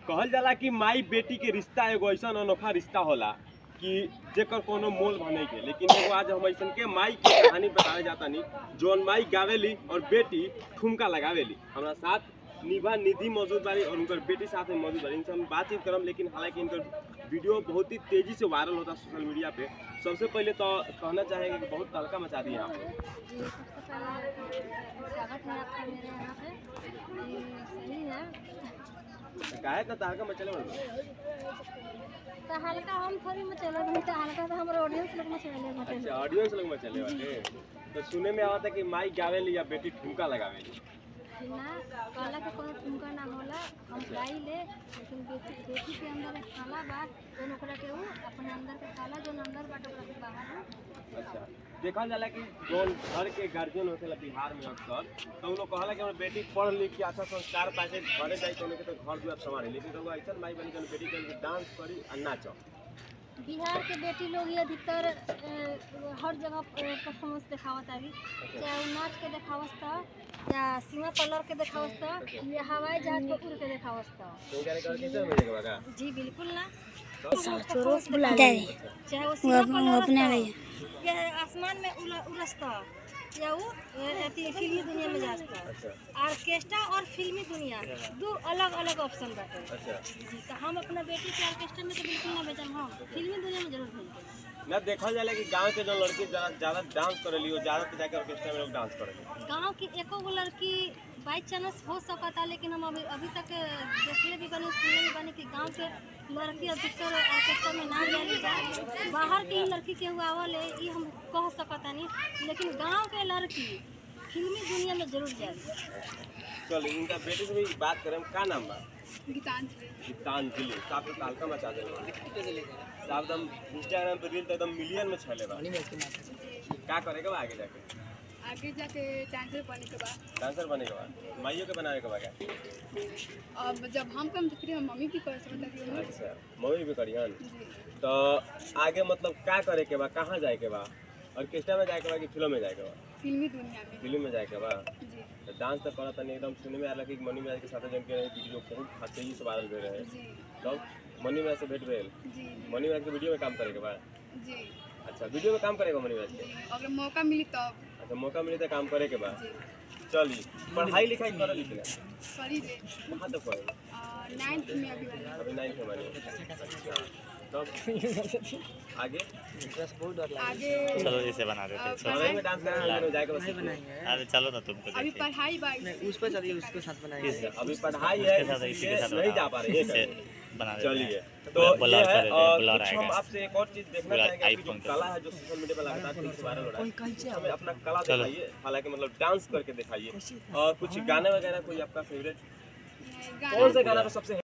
कहल जाला कि माई बेटी के रिश्ता एगो ऐसा अनोखा रिश्ता होला कि जेकर कोनो मोल भने के, लेकिन एगो आज हम ऐसन के माई की कहानी बतावे जाता नहीं जोन माई गावेली और बेटी ठुमका लगावेली। हमारा साथ निभा निधि मौजूद बारी और उनकर बेटी साथ में मौजूद बारी। इनसे हम बातचीत करम, लेकिन हालांकि इनकर वीडियो बहुत ही तेजी से वायरल होता सोशल मीडिया पे। सबसे पहले तो कहना चाहेंगे कि बहुत तड़का मचा दिया आप। जी, सबसे पहले स्वागत है आपका मेरे यहाँ पे। जी, सही है। काहे इतना तड़का मचले वाला? तो हल्का हम थोड़ी मचले नहीं, तो हल्का तो हमारे ऑडियंस लोग मचले बाटे। अच्छा, ऑडियंस लोग मचले वाले। तो सुने में आवता कि माई गावेली या बेटी ठुमका लगावेली। ना काला के कोनो ठुमका ना होला, हम गाई ले, लेकिन बेटी के अंदर एक काला बा, दोनों ओकरा के ऊ अपने अंदर के काला जो अंदर बाटे ओकरा के बाहर ऊ। अच्छा, देखा जाला कि जोन घर के गार्जियन होखेला बिहार में अक्सर, तो उन लोग कहला कि हमर बेटी पढ़ लिख के अच्छा संस्कार पाके घरे जाई तो उनके तो घर दुआर संभाले, लेकिन तो ऐसा माई बनी कि बेटी के डांस करी और नाचो। बिहार के बेटी लोग ये अधिकतर हर जगह परफॉर्मेंस दिखावत आवी, चाहे वो नाच के दिखावत था या सीमा पलर के दिखावत था या हवाई जहाज पे उड़ के दिखावत था। तो करे कर कैसे मिलेगा बागा? जी बिल्कुल ना, बुला दे चाहे वो सीमा पलर या आसमान में उड़ता या वो फिल्मी दुनिया में जाता। ऑर्केस्ट्रा और फिल्मी दुनिया दो अलग अलग ऑप्शन बाटे। अच्छा जी, तो हम अपना बेटी के ऑर्केस्ट्रा में तो बिल्कुल ना भेजम, हम फिल्मी दुनिया में जरूर भेजम। ना देखा जाला कि गांव के जो लड़की ज्यादा डांस करेली वो ज्यादा तो जाके ऑर्केस्ट्रा में लोग डांस करेली। गांव की एको गो लड़की बाई चांस हो सकता, लेकिन हम अभी तक देखले भी बनी, सुनले भी बनी कि गांव के लड़की अधिकतर ऑर्केस्ट्रा में ना जाली जाए। बाहर की लड़की के हुआ आवल है ये हम कह सकता नहीं, लेकिन गांव के लड़की फिल्मी दुनिया में जरूर जाए। चल इनका बेटी से भी बात करें, का नाम बा? गीतांजलि। गीतांजलि साहब तो तालका मचा देले साहब, एकदम इंस्टाग्राम पे रील तो एकदम मिलियन में छले बा। का करेगा बा आगे जाके? आगे जाके डांसर बने के बाद, डांसर बने के बाद माइयों के बनावे के बाद क्या? अब जब हम कम सकते हम मम्मी की कर सकते हैं। अच्छा, मम्मी भी करियन। तो आगे मतलब का करे के बा, कहाँ जाए के बा? ऑर्केस्ट्रा में जाए के बा कि फिल्म में जाए के बा? फिल्मी दुनिया में। फिल्म में जाए के बा। जी तो डांस तो करत नहीं, एकदम सुनने में आला कि मनी मैच के साथ जन के वीडियो बहुत तेजी से वायरल हो रहे जी हैं। तो मनी मैच से भेंट भेल, जी मनी मैच के वीडियो में काम करे के बा। जी। अच्छा, वीडियो में काम करेगा मनी मैच के? अगर मौका मिली तब। अच्छा, मौका मिले तो काम करे के बाद। चलिए, पढ़ाई लिखाई कर ली ना? करी दे। कहाँ तक पढ़े? 9th में अभी 9th में बनी। तब आगे आगे चलो इसे बना देते हैं। पढ़ाई में डांस करने जाएगा बस। अरे चलो ना तुमको अभी देखिए। पढ़ाई उस पर चलिए, उसके साथ बनाइए। अभी पढ़ाई है, इसके साथ इसी के साथ नहीं जा पा रहे इसे हैं। बना देते हैं। चलिए, तो बुला ये है, और बुला कुछ हम आएगा। आपसे एक और चीज देखना चाहेंगे कि जो कला है जो सोशल मीडिया पर लगातार तेजी से वायरल हो रहा है, हमें अपना कला चलो। दिखाइए, हालांकि मतलब डांस करके दिखाइए। और कुछ गाने वगैरह कोई आपका फेवरेट कौन सा गाना पे सबसे